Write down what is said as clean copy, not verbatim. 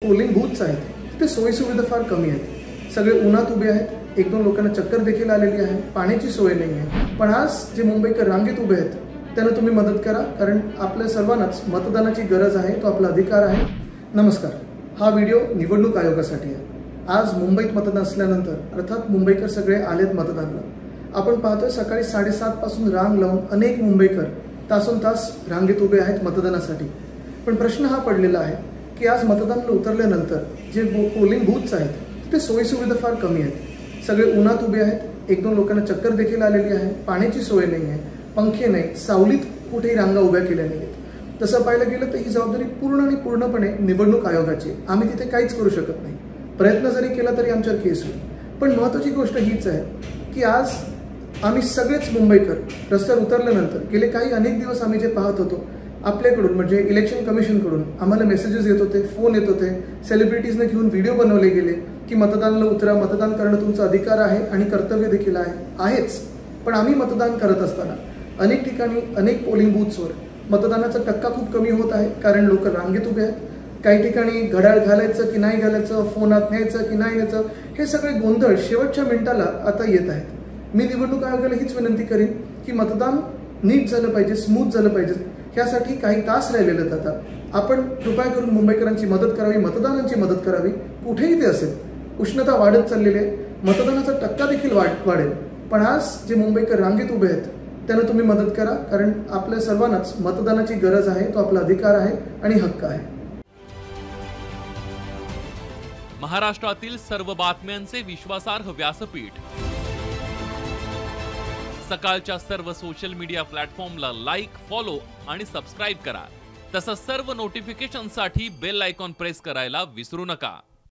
Polling booths आहेत तिथे सोयीसुविधा फार कमी आहेत. सगळे उन्हात उभे आहेत. एक दोन लोकांना चक्कर देखील आलेली आहे. पाण्याची सोय नाही आहे. पण आज जे मुंबईकर रांगेत उभे आहेत त्यांना तुम्ही मदत करा, कारण आपल्या सर्वांनाच मतदानाची गरज आहे. तो आपला अधिकार आहे. नमस्कार. हा व्हिडिओ निवडणूक आयोगासाठी आहे. आज मुंबईत मतदान असल्यानंतर अर्थात मुंबईकर सगळे आलेत मतदानाला. आपण पाहतोय सकाळी 7:30 पासून रांग लावून अनेक मुंबईकर तासोन तास रांगेत उभे आहेत मतदानासाठी. पण प्रश्न हा पडलेला आहे की आज मतदानाला उतरल्यानंतर जे पोलिंग बूथ्स आहेत तिथे सोयीसुविधा फार कमी आहेत. सगळे उन्हात उभे आहेत. एक दोन लोकांना चक्कर देखील आलेली आहे. पाण्याची सोय नाही आहे. पंखे नाहीत. सावलीत कुठेही रांगा उभ्या केल्या नाहीत. तसं पाहायला गेलं तर ही जबाबदारी पूर्ण आणि पूर्णपणे निवडणूक आयोगाची. आम्ही तिथे काहीच करू शकत नाही. प्रयत्न जरी केला तरी आमच्यावर केस होईल. पण महत्त्वाची गोष्ट हीच आहे की आज आम्ही सगळेच मुंबईकर रस्त्यावर उतरल्यानंतर गेले काही अनेक दिवस आम्ही जे पाहत होतो आपल्याकडून म्हणजे इलेक्शन कमिशनकडून आम्हाला मेसेजेस येत होते, फोन येत होते, सेलिब्रिटीजने घेऊन व्हिडिओ बनवले गेले की मतदानाला उतरा, मतदान करणं तुमचा अधिकार आहे आणि कर्तव्य देखील आहेच. पण आम्ही मतदान करत असताना अनेक ठिकाणी अनेक पोलिंग बूथ्सवर मतदानाचा टक्का खूप कमी होत आहे, कारण लोक रांगेत उभे आहेत. काही ठिकाणी घड्याळ घालायचं की नाही घालायचं, फोनात न्यायचं की नाही न्यायचं, हे सगळे गोंधळ शेवटच्या मिनिटाला आता येत आहेत. मी निवडणूक आयोगाला हीच विनंती करीन की मतदान नीट झालं पाहिजे, स्मूथ झालं पाहिजे. यासाठी काही तास राहिलेले आता आपण कृपया करून मुंबईकरांची मदत करावी, मतदानाची मदत करावी. कुठेही ते असेल, उष्णता वाढत चाललेली आहे. मतदानाचा टक्का देखील वाढेल. पण आज जे मुंबईकर रांगेत उभे आहेत त्यांना तुम्ही मदत करा, कारण आपल्या सर्वांनाच मतदानाची गरज आहे. तो आपला अधिकार आहे आणि हक्क आहे. महाराष्ट्रातील सर्व बातम्यांचे विश्वासार्ह व्यासपीठ. सकाळच्या सर्व सोशल मीडिया प्लॅटफॉर्मला लाईक, फॉलो आणि सबस्क्राईब करा. तसंच सर्व नोटिफिकेशनसाठी बेल आयकॉन प्रेस करायला विसरू नका.